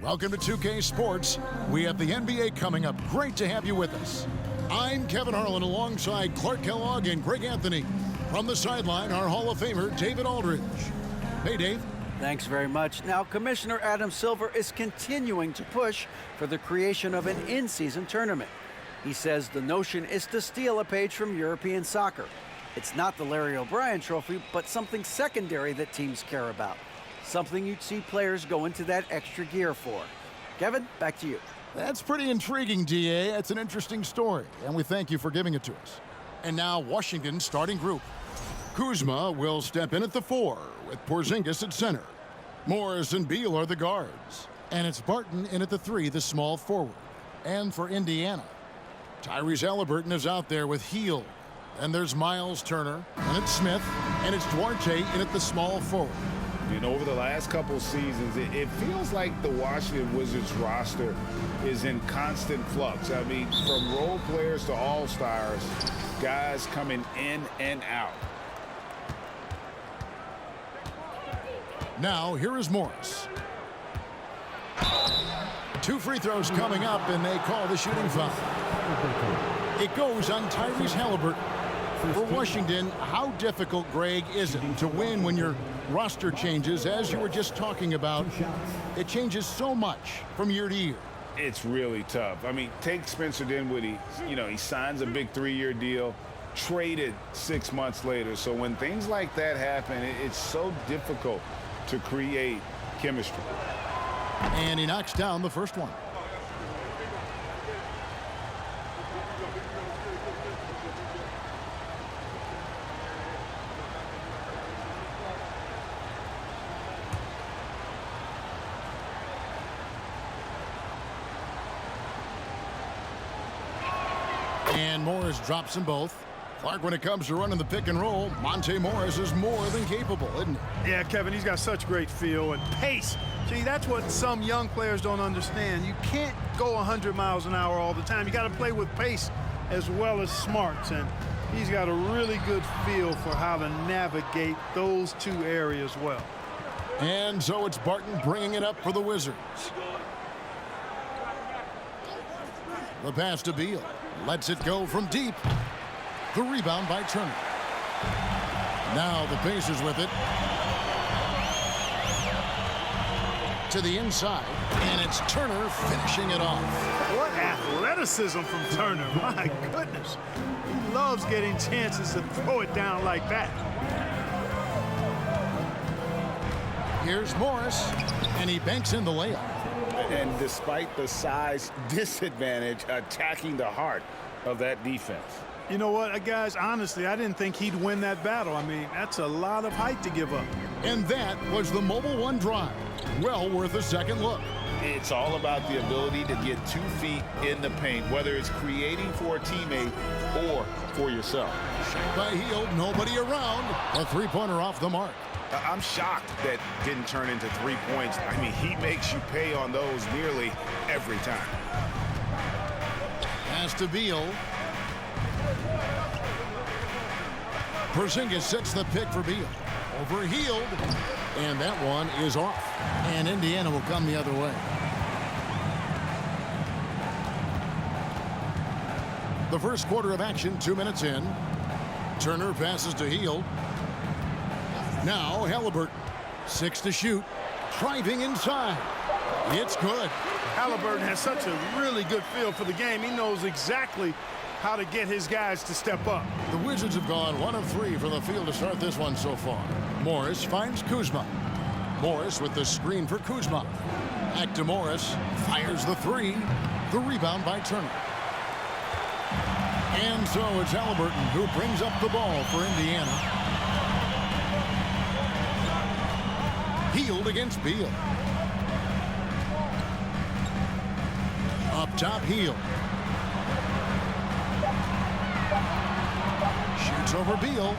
Welcome to 2K Sports. We have the NBA coming up. Great to have you with us. I'm Kevin Harlan alongside Clark Kellogg and Greg Anthony. From the sideline, our Hall of Famer, David Aldridge. Hey, Dave. Thanks very much. Now, Commissioner Adam Silver is continuing to push for the creation of an in-season tournament. He says the notion is to steal a page from European soccer. It's not the Larry O'Brien Trophy, but something secondary that teams care about. Something you'd see players go into that extra gear for. Kevin, back to you. That's pretty intriguing, DA. That's an interesting story, and we thank you for giving it to us. And now, Washington's starting group. Kuzma will step in at the 4, with Porzingis at center. Morris and Beal are the guards. And it's Barton in at the 3, the small forward. And for Indiana, Tyrese Haliburton is out there with Hield. And there's Miles Turner, and it's Smith, and it's Duarte in at the small forward. And over the last couple seasons, it feels like the Washington Wizards roster is in constant flux. I mean, from role players to all-stars, guys coming in and out. Now, here is Morris. 2 free throws coming up, and they call the shooting foul. It goes on Tyrese Haliburton. For Washington, how difficult, Greg, is it to win when your roster changes, as you were just talking about? It changes so much from year to year. It's really tough. I mean, take Spencer Dinwiddie. He signs a big 3-year deal, traded 6 months later. So when things like that happen, it's so difficult to create chemistry. And he knocks down the first one. And Morris drops them both. Clark, when it comes to running the pick and roll, Monte Morris is more than capable, isn't he? Yeah, Kevin, he's got such great feel and pace. See, that's what some young players don't understand. You can't go 100 miles an hour all the time. You got to play with pace as well as smarts, and he's got a really good feel for how to navigate those 2 areas well. And so it's Barton bringing it up for the Wizards. The pass to Beal. Lets it go from deep. The rebound by Turner. Now the Pacers with it. To the inside. And it's Turner finishing it off. What athleticism from Turner. My goodness. He loves getting chances to throw it down like that. Here's Morris. And he banks in the layup. And despite the size disadvantage, attacking the heart of that defense. You know what, guys, honestly, I didn't think he'd win that battle. I mean, that's a lot of height to give up. And that was the Mobile One drive. Well worth a second look. It's all about the ability to get 2 feet in the paint, whether it's creating for a teammate or for yourself. Shot by Hield, nobody around. A 3-pointer off the mark. I'm shocked that didn't turn into 3 points. I mean, he makes you pay on those nearly every time. Pass to Beal. Porzingis sets the pick for Beal. Over Hield. And that one is off. And Indiana will come the other way. The first quarter of action, 2 minutes in. Turner passes to Hield. Now Haliburton. 6 to shoot. Driving inside. It's good. Haliburton has such a really good feel for the game. He knows exactly how to get his guys to step up. The Wizards have gone 1 of 3 from the field to start this one so far. Morris finds Kuzma. Morris with the screen for Kuzma. Back to Morris. Fires the 3. The rebound by Turner. And so it's Haliburton who brings up the ball for Indiana. Hield against Beal. Up top, Hield. Shoots over Beal.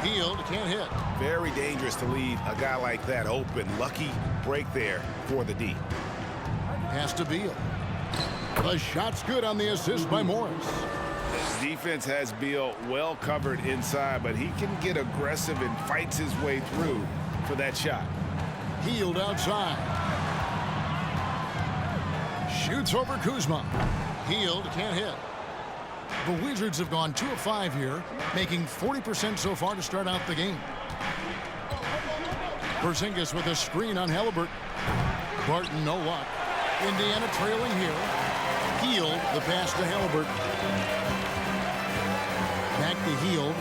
Hield can't hit. Very dangerous to leave a guy like that open. Lucky break there for the D. Pass to Beal. The shot's good on the assist by Morris. Defense has Beal well covered inside, but he can get aggressive and fights his way through for that shot. Hield outside. Shoots over Kuzma. Hield can't hit. The Wizards have gone 2 of 5 here, making 40% so far to start out the game. Porzingis with a screen on Haliburton. Barton, no luck. Indiana trailing here. Hield, the pass to Haliburton. Back to Hield.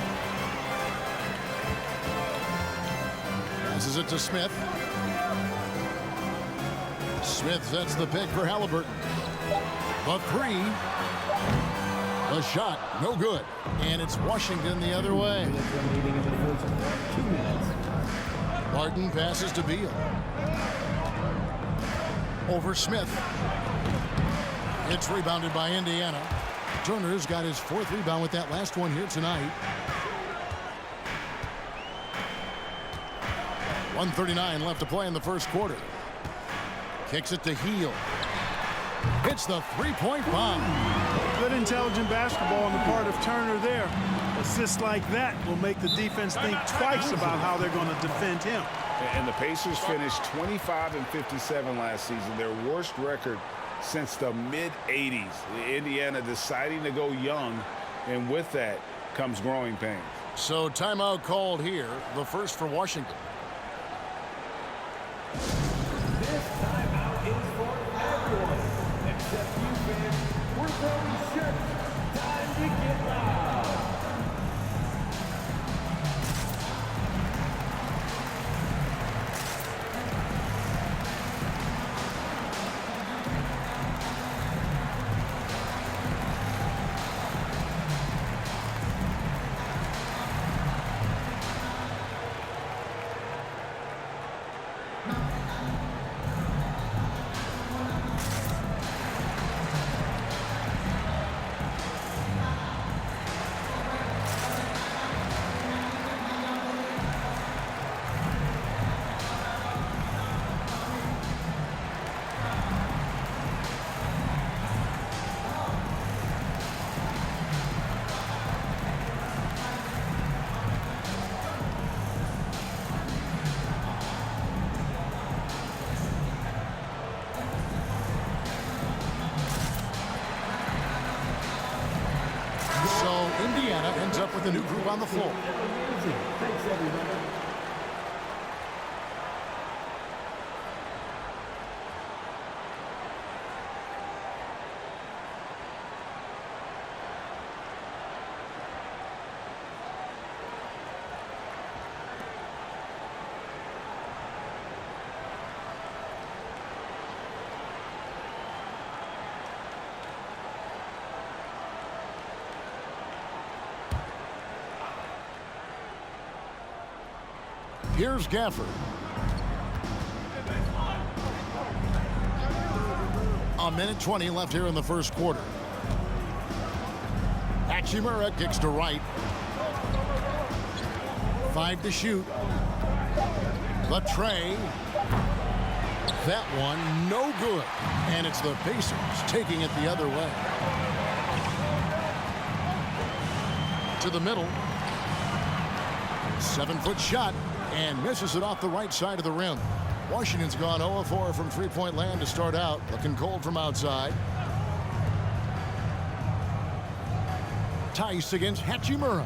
Passes it to Smith. Smith sets the pick for Haliburton. The three. The shot, no good. And it's Washington the other way. Barton passes to Beal. Over Smith. It's rebounded by Indiana. Turner's got his 4th rebound with that last one here tonight. 1:39 left to play in the first quarter. Kicks it to Hield. Hits the three-point bomb. Good intelligent basketball on the part of Turner there. Assists like that will make the defense think twice about how they're going to defend him. And the Pacers finished 25-57 last season, their worst record since the mid-'80s. Indiana deciding to go young, and with that comes growing pains. So timeout called here, the first for Washington. This timeout is for everyone, except you fans. We're throwing shirts. Time to get loud. Indiana ends up with a new group on the floor. Thanks, everybody. Here's Gafford. A minute 20 left here in the first quarter. Hachimura kicks to right. 5 to shoot. The tray. That one, no good. And it's the Pacers taking it the other way. To the middle. 7-foot shot. And misses it off the right side of the rim. Washington's gone 0 of 4 from three-point land to start out. Looking cold from outside. Tice against Hachimura.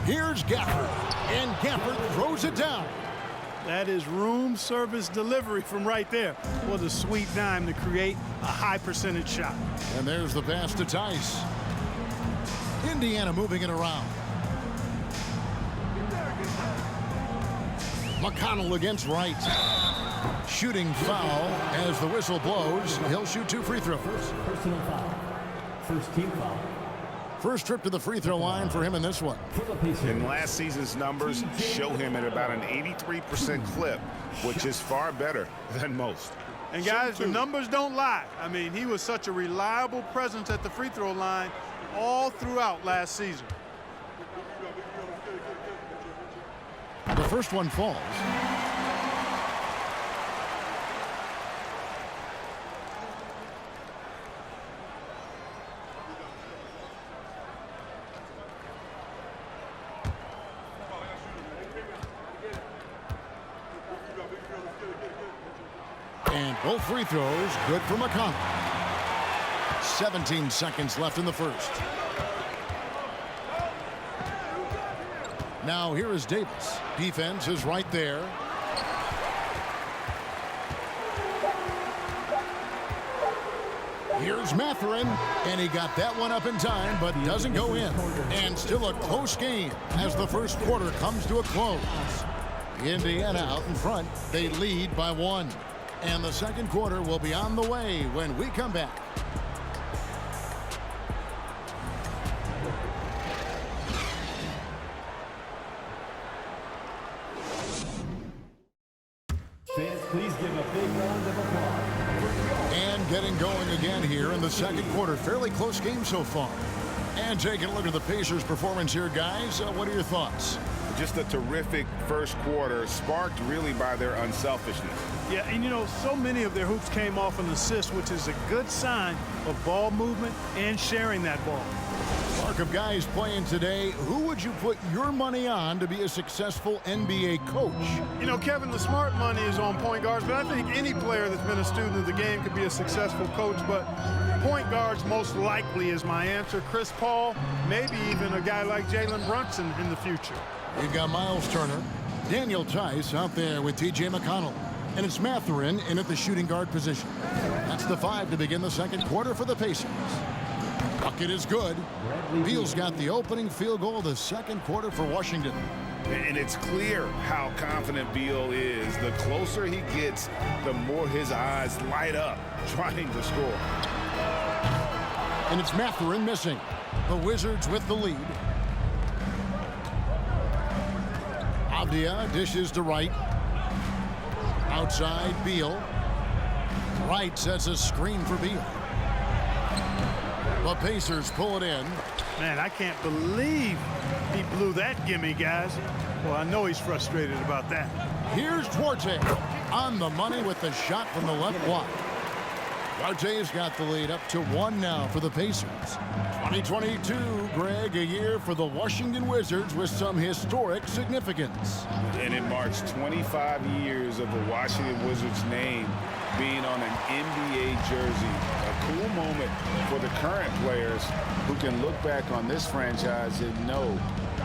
Here's Gafford. And Gafford throws it down. That is room service delivery from right there. What a sweet dime to create a high percentage shot. And there's the pass to Tice. Indiana moving it around. McConnell against Wright. Shooting foul as the whistle blows. He'll shoot 2 free throws. Personal foul. First team foul. First trip to the free throw line for him in this one. For the Pacers. And last season's numbers show him at about an 83% clip, which is far better than most. And guys, the numbers don't lie. I mean, he was such a reliable presence at the free throw line all throughout last season. The first one falls. Both free throws good for McConnell. 17 seconds left in the first. Now here is Davis. Defense is right there. Here's Mathurin, and he got that one up in time, but doesn't go in. And still a close game as the first quarter comes to a close. Indiana out in front. They lead by 1. And the second quarter will be on the way when we come back. Fans, please give a big round of applause. And getting going again here in the second quarter. Fairly close game so far. And taking a look at the Pacers' performance here, guys. What are your thoughts? Just a terrific first quarter, sparked really by their unselfishness. Yeah, and you know, so many of their hoops came off an assist, which is a good sign of ball movement and sharing that ball. Mark of guys playing today, who would you put your money on to be a successful NBA coach? You know, Kevin, the smart money is on point guards, but I think any player that's been a student of the game could be a successful coach, but point guards most likely is my answer. Chris Paul, maybe even a guy like Jalen Brunson in the future. You've got Miles Turner, Daniel Tice out there with T.J. McConnell, and it's Mathurin in at the shooting guard position. That's the 5 to begin the second quarter for the Pacers. Bucket is good. Beal's got the opening field goal of the second quarter for Washington. And it's clear how confident Beal is. The closer he gets, the more his eyes light up trying to score. And it's Mathurin missing. The Wizards with the lead. Avdia dishes to Wright. Outside, Beal. Wright sets a screen for Beal. The Pacers pull it in. Man, I can't believe he blew that gimme, guys. Well, I know he's frustrated about that. Here's Duarte on the money with the shot from the left block. Duarte's got the lead up to 1 now for the Pacers. 2022, Greg, a year for the Washington Wizards with some historic significance. And it marks 25 years of the Washington Wizards name being on an NBA jersey. A cool moment for the current players who can look back on this franchise and know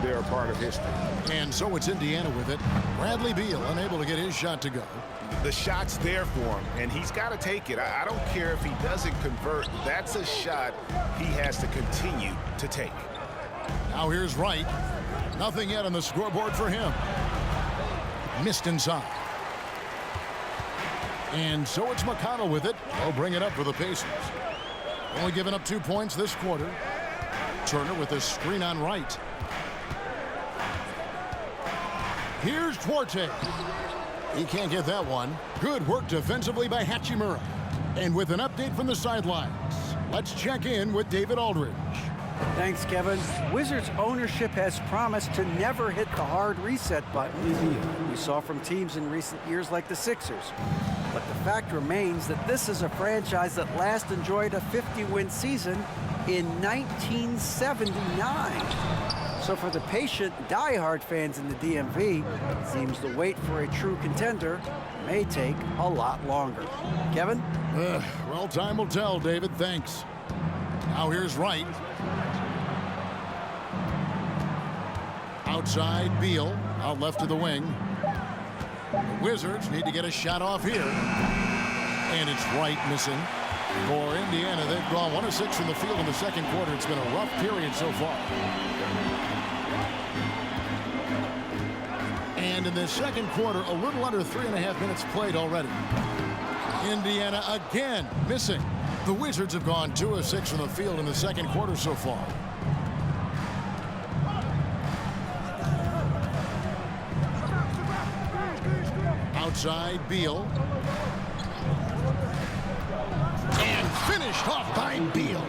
they're a part of history. And so it's Indiana with it. Bradley Beal unable to get his shot to go. The shot's there for him, and he's got to take it. I don't care if he doesn't convert. That's a shot he has to continue to take. Now here's Wright. Nothing yet on the scoreboard for him. Missed inside. And so it's McConnell with it. They'll bring it up for the Pacers. Only giving up 2 points this quarter. Turner with a screen on Wright. Here's Duarte. He can't get that one. Good work defensively by Hachimura. And with an update from the sidelines, let's check in with David Aldridge. Thanks, Kevin. Wizards ownership has promised to never hit the hard reset button we saw from teams in recent years like the Sixers. But the fact remains that this is a franchise that last enjoyed a 50-win season in 1979. So for the patient, diehard fans in the DMV, it seems the wait for a true contender may take a lot longer. Kevin? Well, time will tell, David. Thanks. Now here's Wright. Outside, Beal. Out left to the wing. The Wizards need to get a shot off here. And it's Wright missing. For Indiana, they've gone 1 of 6 from the field in the second quarter. It's been a rough period so far. And in the second quarter, a little under 3.5 minutes played already. Indiana again missing. The Wizards have gone 2 of 6 from the field in the second quarter so far. Outside, Beal. And finished off by Beal.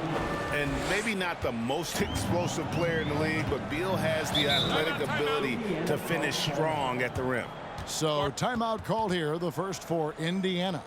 And maybe not the most explosive player in the league, but Beal has the athletic ability to finish strong at the rim. So timeout called here, the first for Indiana.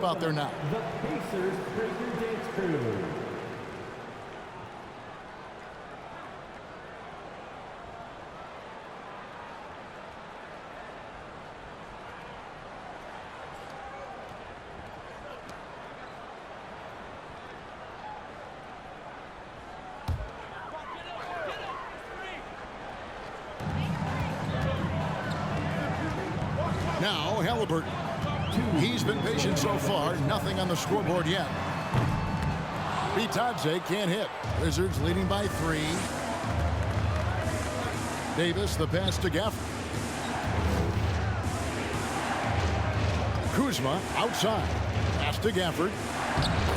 up out there now. The Pacers Breaker Dance Crew. Now Halliburton. He's been patient so far. Nothing on the scoreboard yet. Bitadze can't hit. Wizards leading by 3. Davis, the pass to Gafford. Kuzma outside. Pass to Gafford.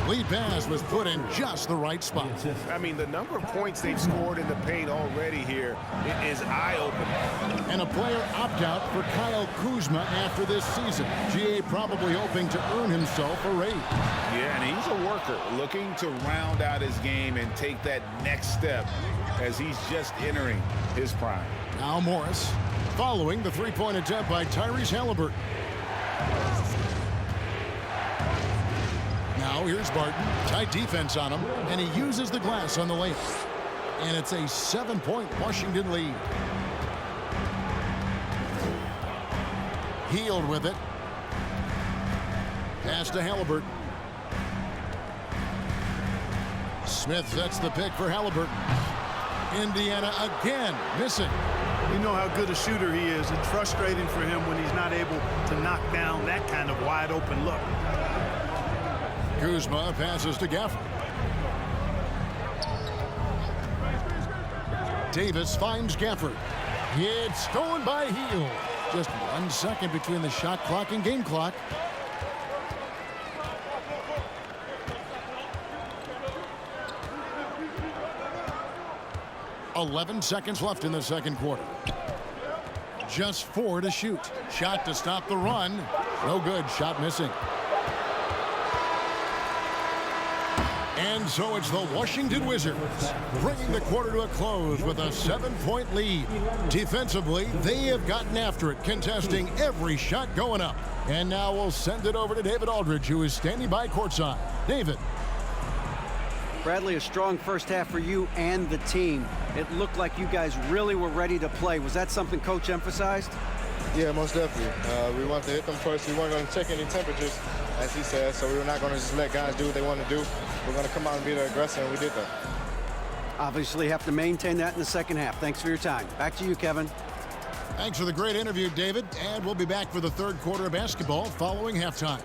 Lead pass was put in just the right spot. I mean, the number of points they've scored in the paint already here is eye-opening. And a player opt-out for Kyle Kuzma after this season. GA probably hoping to earn himself a raise. Yeah, and he's a worker looking to round out his game and take that next step as he's just entering his prime. Now Morris following the three-point attempt by Tyrese Halliburton. Now here's Barton. Tight defense on him, and he uses the glass on the layup. And it's a 7-point Washington lead. Hield with it. Pass to Halliburton. Smith sets the pick for Halliburton. Indiana again missing. You know how good a shooter he is. It's frustrating for him when he's not able to knock down that kind of wide open look. Kuzma passes to Gafford. Davis finds Gafford. It's stolen by Hield. Just 1 second between the shot clock and game clock. "11 seconds left in the second quarter. Just 4 to shoot. Shot to stop the run. No good. Shot missing. And so it's the Washington Wizards bringing the quarter to a close with a 7-point lead. Defensively, they have gotten after it, contesting every shot going up. And now we'll send it over to David Aldridge, who is standing by courtside. David. Bradley, a strong first half for you and the team. It looked like you guys really were ready to play. Was that something Coach emphasized? Yeah, most definitely. We wanted to hit them first. We weren't going to check any temperatures, as he said, so we were not going to just let guys do what they want to do. We're going to come out and be the aggressor, and we did that. Obviously have to maintain that in the second half. Thanks for your time. Back to you, Kevin. Thanks for the great interview, David. And we'll be back for the third quarter of basketball following halftime.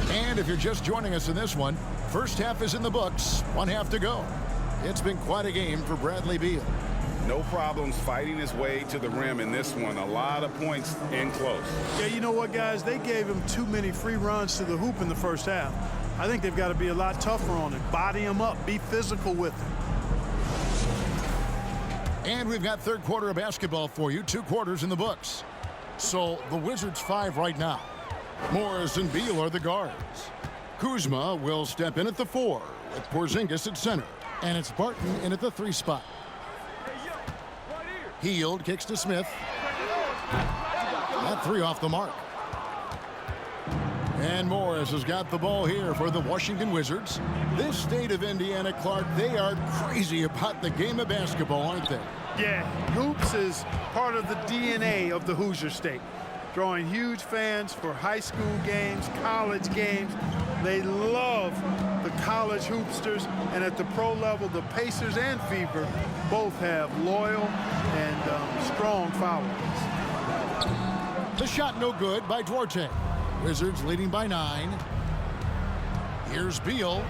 And if you're just joining us in this one, first half is in the books, 1 half to go. It's been quite a game for Bradley Beal. No problems fighting his way to the rim in this one. A lot of points in close. Yeah, you know what, guys? They gave him too many free runs to the hoop in the first half. I think they've got to be a lot tougher on him. Body him up. Be physical with him. And we've got third quarter of basketball for you, 2 quarters in the books. So the Wizards 5 right now. Morris and Beal are the guards. Kuzma will step in at the 4 with Porzingis at center. And it's Barton in at the 3 spot. Hield kicks to Smith. That 3 off the mark. And Morris has got the ball here for the Washington Wizards. This state of Indiana, Clark, they are crazy about the game of basketball, aren't they? Yeah, hoops is part of the DNA of the Hoosier State. Drawing huge fans for high school games, college games. They love the college hoopsters, and at the pro level, the Pacers and Fever both have loyal and strong followers. The shot no good by Duarte. Wizards leading by 9. Here's Beal.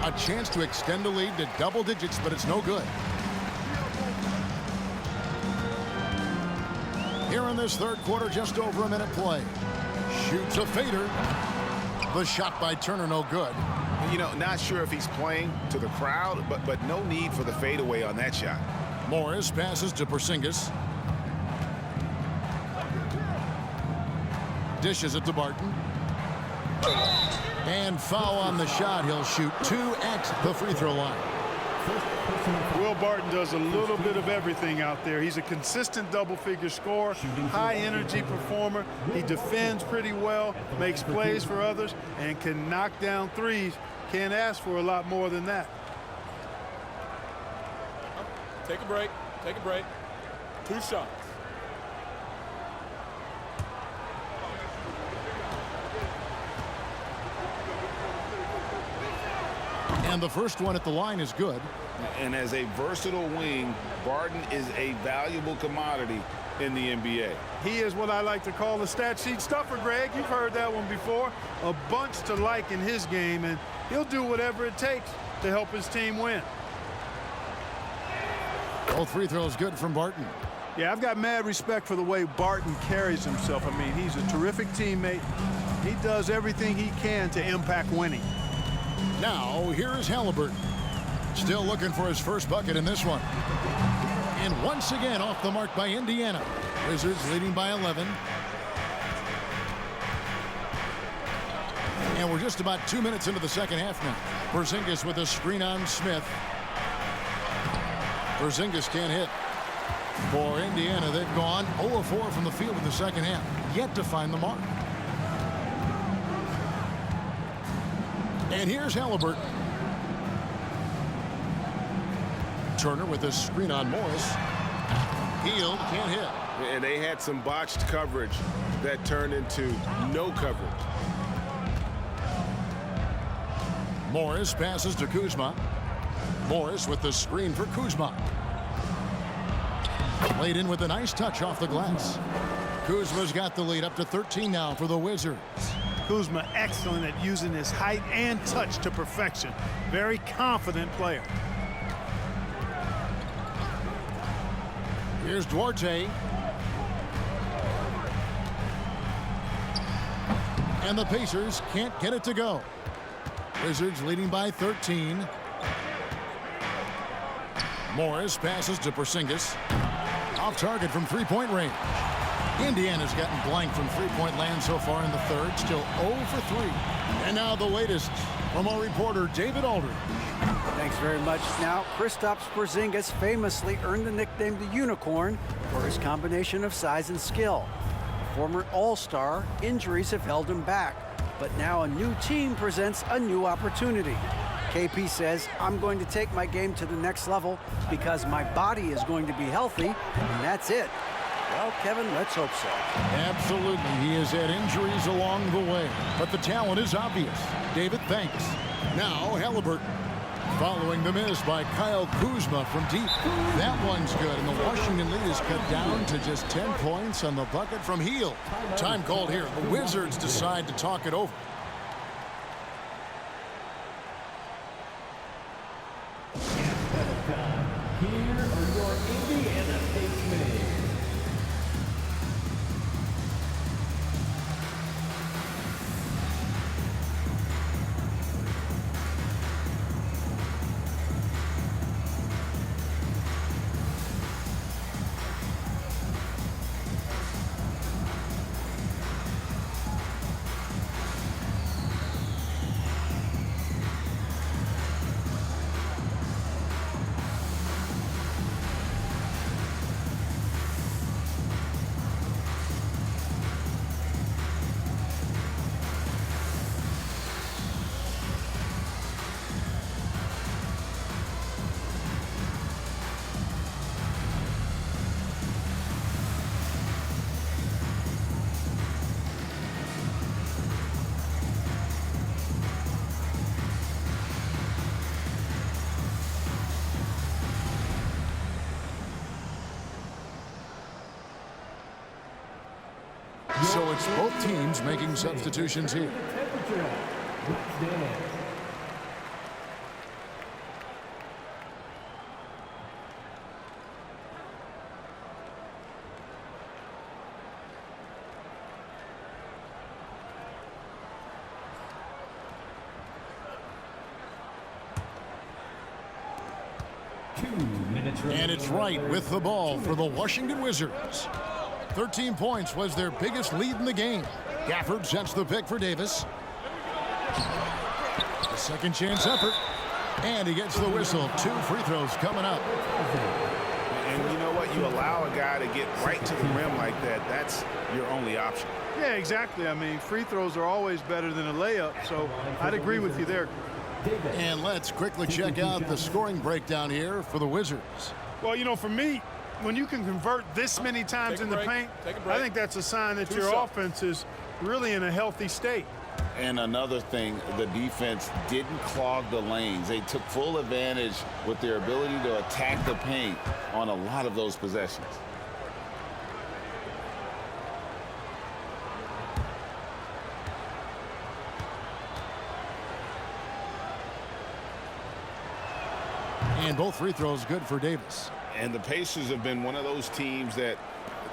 A chance to extend the lead to double digits, but it's no good. Here in this third quarter, just over a minute play. Shoots a fader. The shot by Turner, no good. You know, not sure if he's playing to the crowd, but no need for the fadeaway on that shot. Morris passes to Porzingis. Dishes it to Barton. And foul on the shot. He'll shoot 2 at the free throw line. Will Barton does a little bit of everything out there. He's a consistent double-figure scorer, high-energy performer. He defends pretty well, makes plays for others, and can knock down threes. Can't ask for a lot more than that. Take a break. Take a break. 2 shots. And the first one at the line is good. And as a versatile wing, Barton is a valuable commodity in the NBA. He is what I like to call a stat sheet stuffer, Greg. You've heard that one before. A bunch to like in his game, and he'll do whatever it takes to help his team win. Both free throws good from Barton. Yeah, I've got mad respect for the way Barton carries himself. I mean, he's a terrific teammate. He does everything he can to impact winning. Now, here is Halliburton. Still looking for his first bucket in this one. And once again off the mark by Indiana. Wizards leading by 11. And we're just about 2 minutes into the second half now. Porzingis with a screen on Smith. Porzingis can't hit. For Indiana, they've gone 0-4 from the field in the second half. Yet to find the mark. And here's Halliburton. Turner with a screen on Morris. Hield can't hit. And they had some botched coverage that turned into no coverage. Morris passes to Kuzma. Morris with the screen for Kuzma. Played in with a nice touch off the glass. Kuzma's got the lead up to 13 now for the Wizards. Kuzma excellent at using his height and touch to perfection. Very confident player. Here's Duarte. And the Pacers can't get it to go. Wizards leading by 13. Morris passes to Porzingis. Off target from three-point range. Indiana's gotten blank from three-point land so far in the third. Still 0 for 3. And now the latest from our reporter, David Aldridge. Thanks very much. Now, Kristaps Porzingis famously earned the nickname the Unicorn for his combination of size and skill. Former All-Star, injuries have held him back. But now a new team presents a new opportunity. KP says, I'm going to take my game to the next level because my body is going to be healthy, and that's it. Well, Kevin, let's hope so. Absolutely. He has had injuries along the way, but the talent is obvious. David, thanks. Now, Halliburton. Following the miss by Kyle Kuzma from deep. That one's good, and the Washington lead is cut down to just 10 points on the bucket from Hield. Time called here. The Wizards decide to talk it over. Here are your Indiana Statesmen. So it's both teams making substitutions here. minutes remaining. And it's Wright with the ball for the Washington Wizards. 13 points was their biggest lead in the game. Gafford sets the pick for Davis. A second chance effort. And he gets the whistle. 2 free throws coming up. And you know what? You allow a guy to get right to the rim like that. That's your only option. Yeah, exactly. I mean, free throws are always better than a layup, so I'd agree with you there. And let's quickly check out the scoring breakdown here for the Wizards. Well, you know, for me, when you can convert this many times in the paint, I think that's a sign that your offense is really in a healthy state. And another thing, the defense didn't clog the lanes. They took full advantage with their ability to attack the paint on a lot of those possessions. And both free throws good for Davis. And the Pacers have been one of those teams that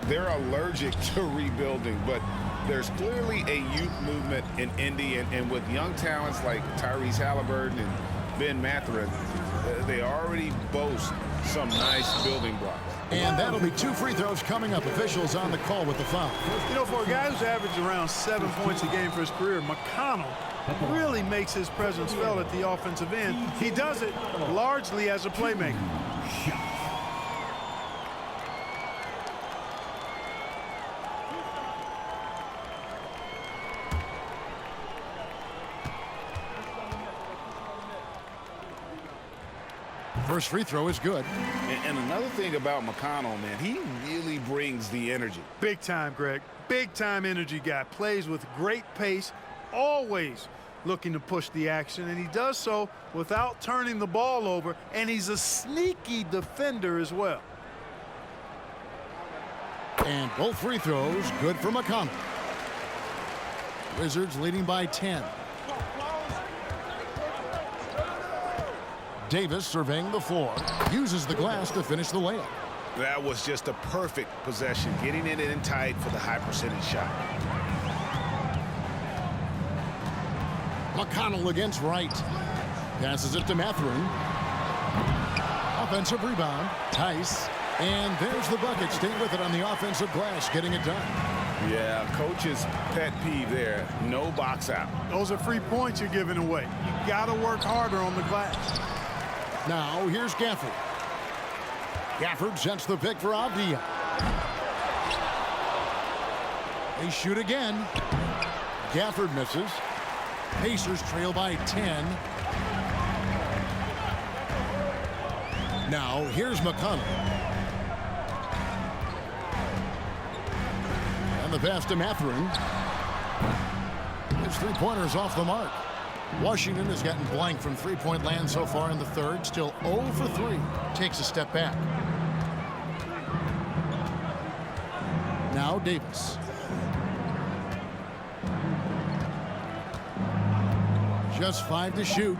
they're allergic to rebuilding, but there's clearly a youth movement in Indy, and with young talents like Tyrese Halliburton and Ben Mathurin, they already boast some nice building blocks. And that'll be 2 free throws coming up. Officials on the call with the foul. You know, for a guy who's averaged around 7 points a game for his career, McConnell really makes his presence felt at the offensive end. He does it largely as a playmaker. First free throw is good. And another thing about McConnell, man, he really brings the energy. Big time, Greg. Big time energy guy. Plays with great pace, always looking to push the action, and he does so without turning the ball over, and he's a sneaky defender as well. And both free throws good for McConnell. Wizards leading by 10. Davis surveying the floor, uses the glass to finish the layup. That was just a perfect possession, getting it in tight for the high percentage shot. McConnell against Wright. Passes it to Mathurin. Offensive rebound. Tice. And there's the bucket. Staying with it on the offensive glass, getting it done. Yeah, coach's pet peeve there. No box out. Those are free points you're giving away. You got to work harder on the glass. Now here's Gafford. Gafford sets the pick for Avdia. They shoot again. Gafford misses. Pacers trail by 10. Now here's McConnell. And the pass to Mathurin. His three-pointer's off the mark. Washington has gotten blank from three-point land so far in the third. Still 0 for 3. Takes a step back. Now Davis. Just 5 to shoot.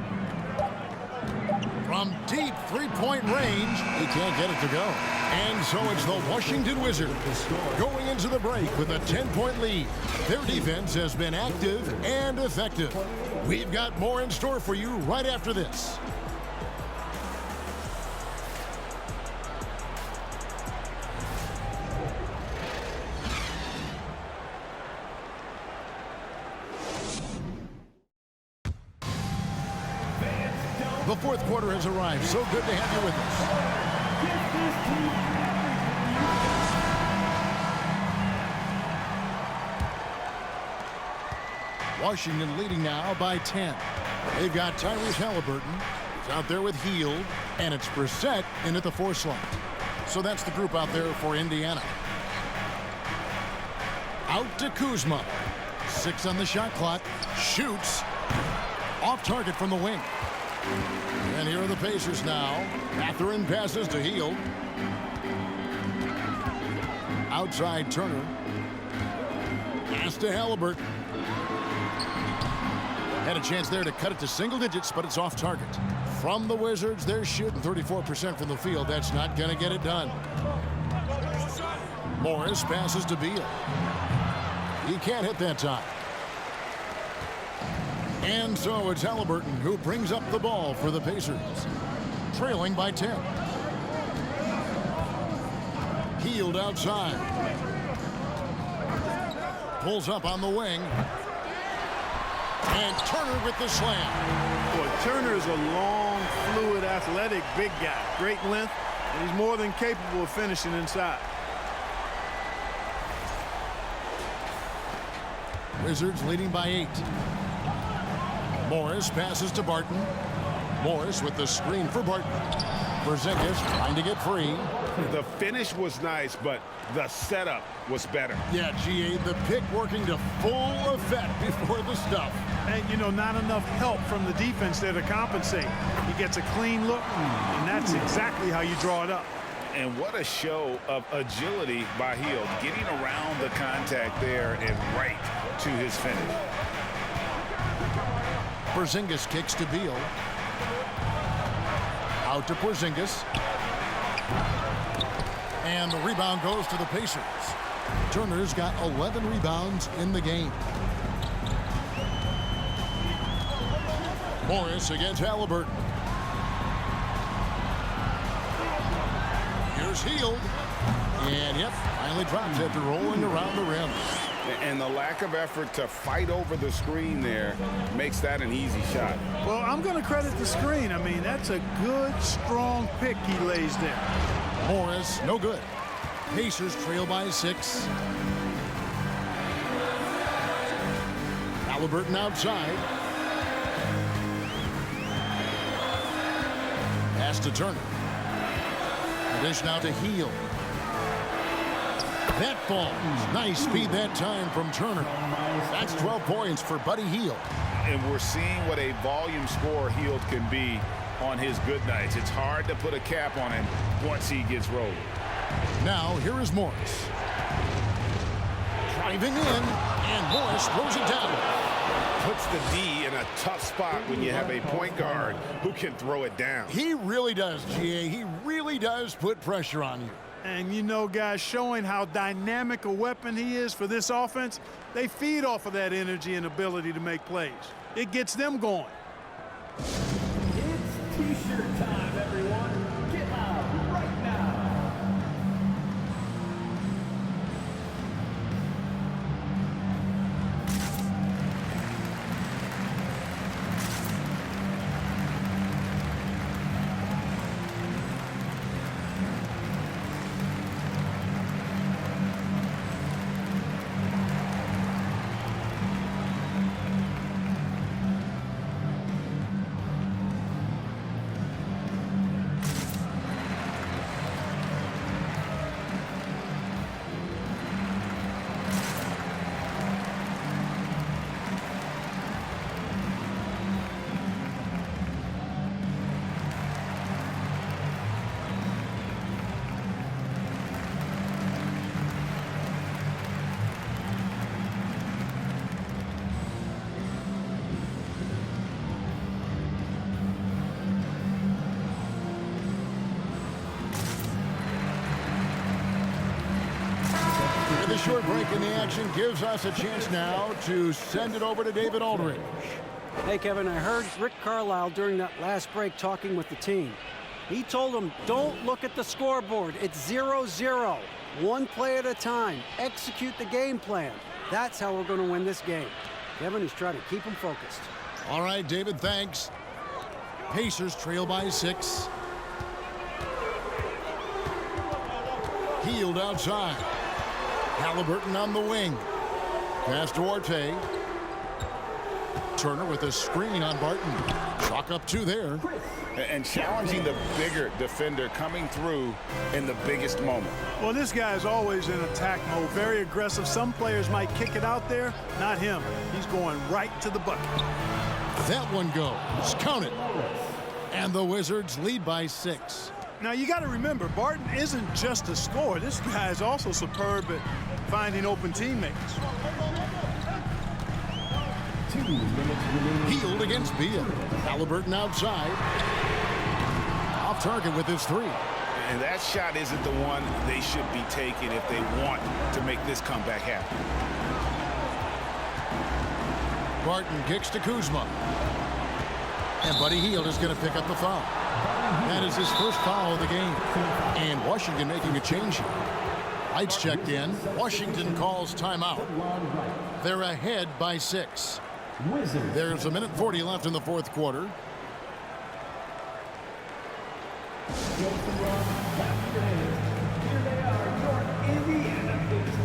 From deep three-point range, he can't get it to go. And so it's the Washington Wizards going into the break with a 10-point lead. Their defense has been active and effective. We've got more in store for you right after this. The fourth quarter has arrived. So good to have you with us. Washington leading now by 10. They've got Tyrese Halliburton, who's out there with Hield, and it's Brissett in at the 4 slot. So that's the group out there for Indiana. Out to Kuzma. 6 on the shot clock. Shoots. Off target from the wing. And here are the Pacers now. Mathurin passes to Hield. Outside Turner. Pass to Halliburton. Had a chance there to cut it to single digits, but it's off target. From the Wizards, they're shooting 34% from the field. That's not going to get it done. Morris passes to Beal. He can't hit that time. And so it's Halliburton who brings up the ball for the Pacers, trailing by 10. Hield outside. Pulls up on the wing. And Turner with the slam. Boy, Turner is a long, fluid, athletic, big guy. Great length, and he's more than capable of finishing inside. Wizards leading by 8. Morris passes to Barton. Morris with the screen for Barton. Porzingis trying to get free. The finish was nice, but the setup was better. Yeah, GA, the pick working to full effect before the stuff. And, you know, not enough help from the defense there to compensate. He gets a clean look, and that's exactly how you draw it up. And what a show of agility by Hield, getting around the contact there and right to his finish. Porzingis kicks to Beal. Out to Porzingis. And the rebound goes to the Pacers. Turner's got 11 rebounds in the game. Morris against Halliburton. Here's Hield. And yep, finally drops after rolling around the rim. And the lack of effort to fight over the screen there makes that an easy shot. Well, I'm going to credit the screen. I mean, that's a good, strong pick he lays there. Morris, no good. Pacers trail by 6. Halliburton outside. Pass to Turner. Dish now to Hield. That falls. Nice speed that time from Turner. That's 12 points for Buddy Hield. And we're seeing what a volume scorer Hield can be on his good nights. It's hard to put a cap on him once he gets rolling. Now, here is Morris. Driving in, and Morris throws it down. Puts the D in a tough spot when you have a point guard who can throw it down. He really does, GA. He really does put pressure on you. And, you know, guys, showing how dynamic a weapon he is for this offense, they feed off of that energy and ability to make plays. It gets them going. It's T-shirt time, everyone. Get out right now. The short break in the action gives us a chance now to send it over to David Aldridge. Hey, Kevin, I heard Rick Carlisle during that last break talking with the team. He told them, don't look at the scoreboard. It's 0-0. One play at a time. Execute the game plan. That's how we're going to win this game. Kevin is trying to keep them focused. All right, David, thanks. Pacers trail by 6. Hield outside. Halliburton on the wing. Pass to Arte. Turner with a screen on Barton. Chalk up 2 there. And challenging the bigger defender coming through in the biggest moment. Well, this guy is always in attack mode, very aggressive. Some players might kick it out there, not him. He's going right to the bucket. That one goes. Count it. And the Wizards lead by 6. Now, you got to remember, Barton isn't just a scorer. This guy is also superb at finding open teammates. 2 minutes remaining. Hield against Beal. Halliburton outside. Off target with his 3. And that shot isn't the one they should be taking if they want to make this comeback happen. Barton kicks to Kuzma. And Buddy Hield is going to pick up the foul. That is his first foul of the game. And Washington making a change here. Lights checked in. Washington calls timeout. They're ahead by 6. There's a minute 40 left in the fourth quarter. Here they are, your Indiana Pacers.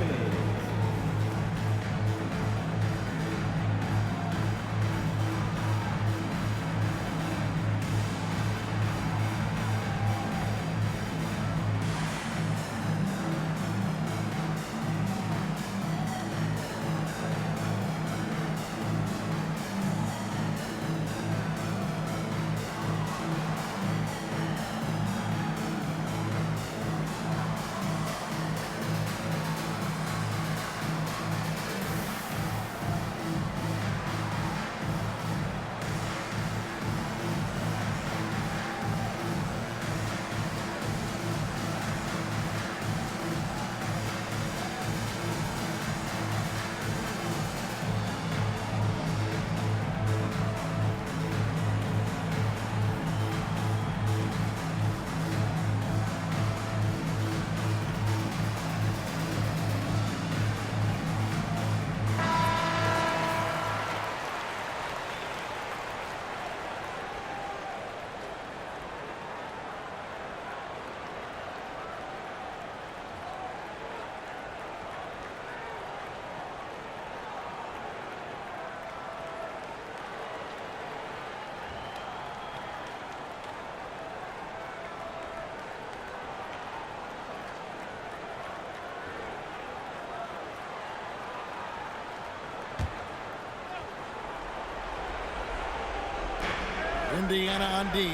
Indiana on D.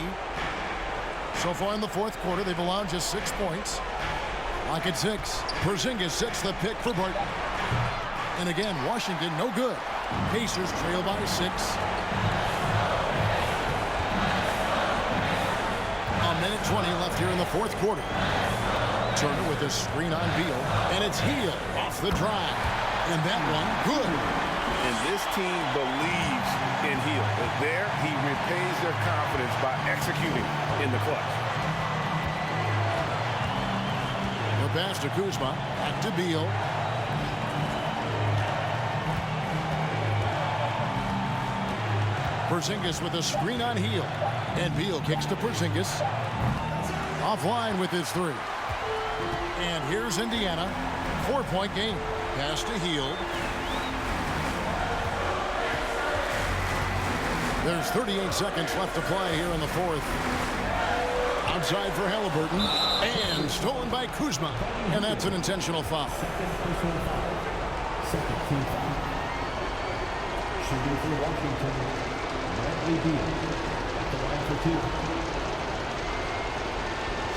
So far in the fourth quarter, they've allowed just 6 points. Lock at 6. Porzingis sets the pick for Burton. And again, Washington no good. Pacers trail by 6. A minute 20 left here in the fourth quarter. Turner with a screen on Beal. And it's Hield off the drive. And that one, good. And this team believes in Hield. There, he repays their confidence by executing in the clutch. The pass to Kuzma. Back to Beal. Porzingis with a screen on Hield. And Beal kicks to Porzingis. Offline with his 3. And here's Indiana. 4-point game. Pass to Hield. There's 38 seconds left to play here in the fourth. Outside for Halliburton. And stolen by Kuzma. And that's an intentional foul. Second team foul. Shooting for Washington, Bradley Beal at the line for 2.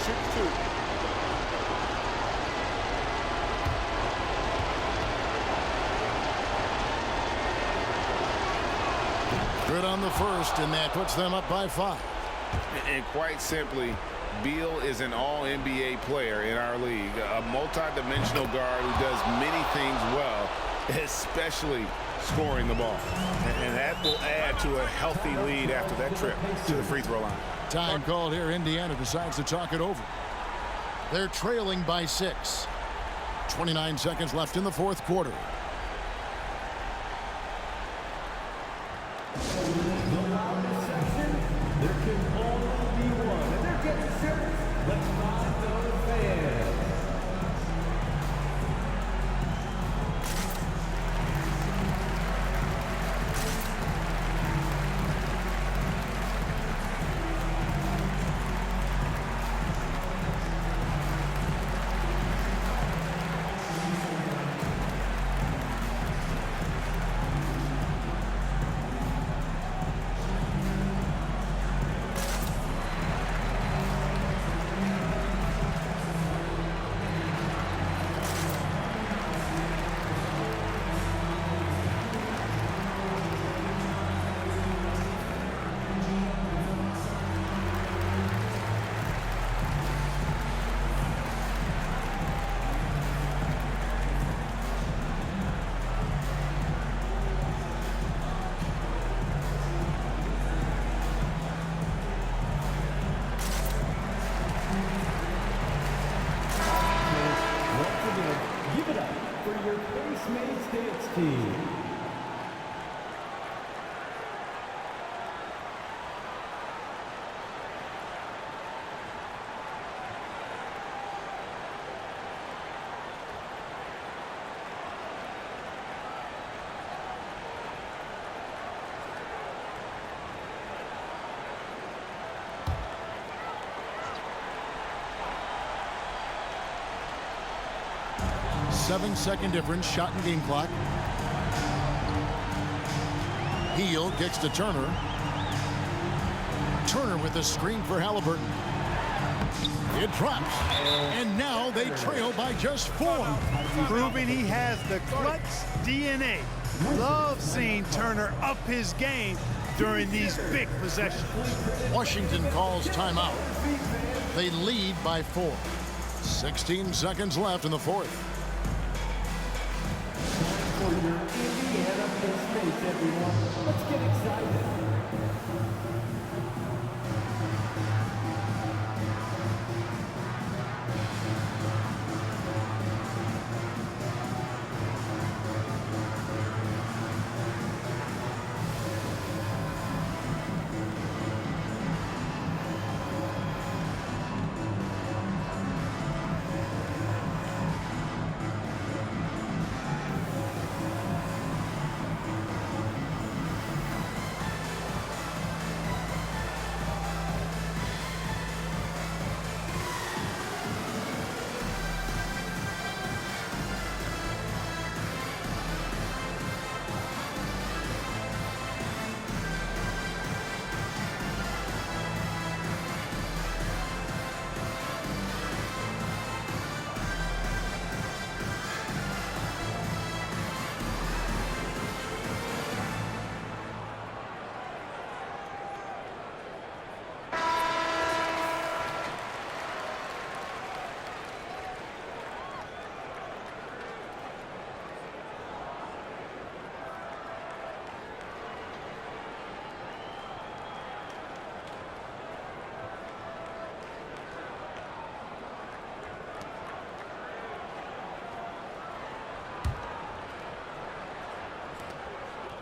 Shoot 2. Good on the first, and that puts them up by 5. And quite simply, Beal is an all-NBA player in our league, a multi-dimensional guard who does many things well, especially scoring the ball. And that will add to a healthy lead after that trip to the free throw line. Time called here. Indiana decides to talk it over. They're trailing by 6. 29 seconds left in the fourth quarter. There can only be one, and they're getting serious. Let's find the fans. 20. Seven-second difference, shot and game clock. Heel kicks to Turner. Turner with a screen for Halliburton. It drops, and now they trail by just 4. Proving he has the clutch DNA. Love seeing Turner up his game during these big possessions. Washington calls timeout. They lead by 4. 16 seconds left in the fourth. For your Indiana States, everyone. Let's get excited.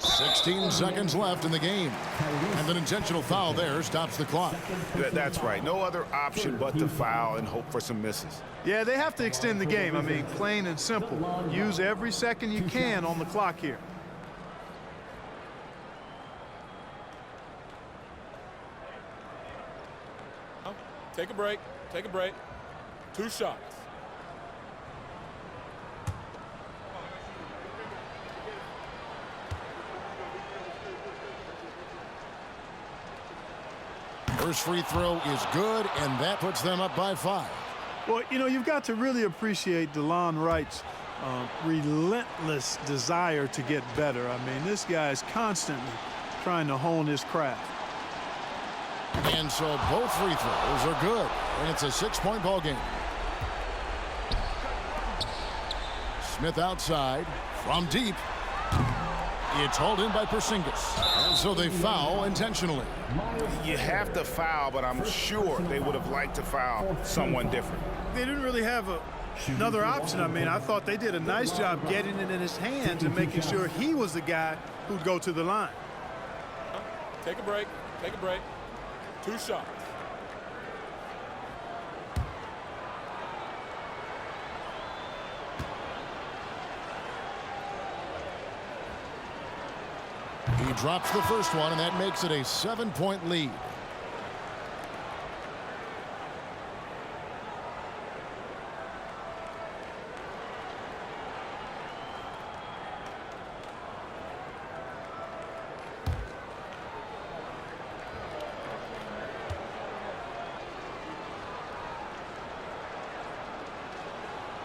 Sixteen seconds left in the game. And an intentional foul there stops the clock. That's right. No other option but to foul and hope for some misses. Yeah, they have to extend the game. I mean, plain and simple. Use every second you can on the clock here. Take a break. Take a break. 2 shots. First free throw is good, and that puts them up by 5. Well, you know, you've got to really appreciate DeLon Wright's relentless desire to get better. I mean, this guy is constantly trying to hone his craft. And so both free throws are good, and it's a 6-point ball game. Smith outside from deep. It's hauled in by Porzingis. And so they foul intentionally. You have to foul, but I'm sure they would have liked to foul someone different. They didn't really have another option. I mean, I thought they did a nice job getting it in his hands and making sure he was the guy who'd go to the line. Take a break. Take a break. 2 shots. He drops the first one, and that makes it a 7-point lead.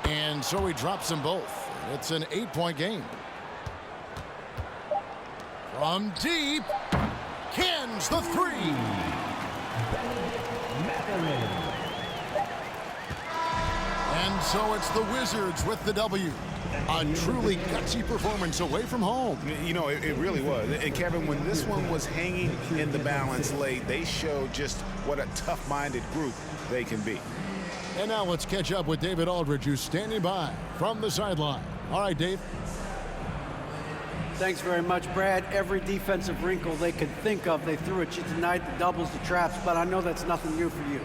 And so he drops them both. It's an 8-point game. From deep, cans the 3. And so it's the Wizards with the W. A truly gutsy performance away from home. You know, it really was. And Kevin, when this one was hanging in the balance late, they showed just what a tough-minded group they can be. And now let's catch up with David Aldridge, who's standing by from the sideline. All right, Dave. Thanks very much, Brad. Every defensive wrinkle they could think of, they threw at you tonight, the doubles, the traps, but I know that's nothing new for you.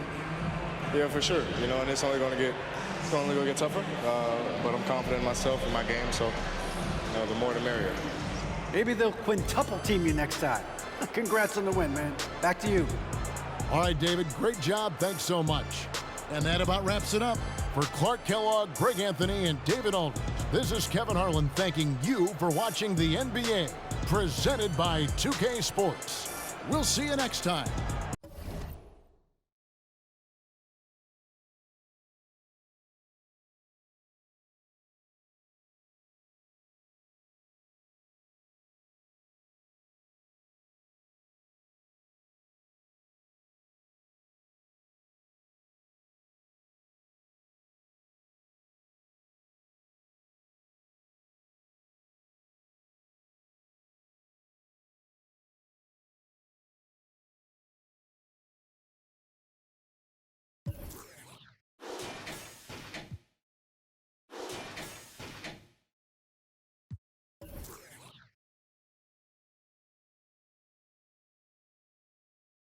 Yeah, for sure. You know, and it's only going to get tougher. But I'm confident in myself and my game, so the more the merrier. Maybe they'll quintuple team you next time. Congrats on the win, man. Back to you. All right, David, great job. Thanks so much. And that about wraps it up. For Clark Kellogg, Greg Anthony, and David Aldridge, this is Kevin Harlan thanking you for watching the NBA, presented by 2K Sports. We'll see you next time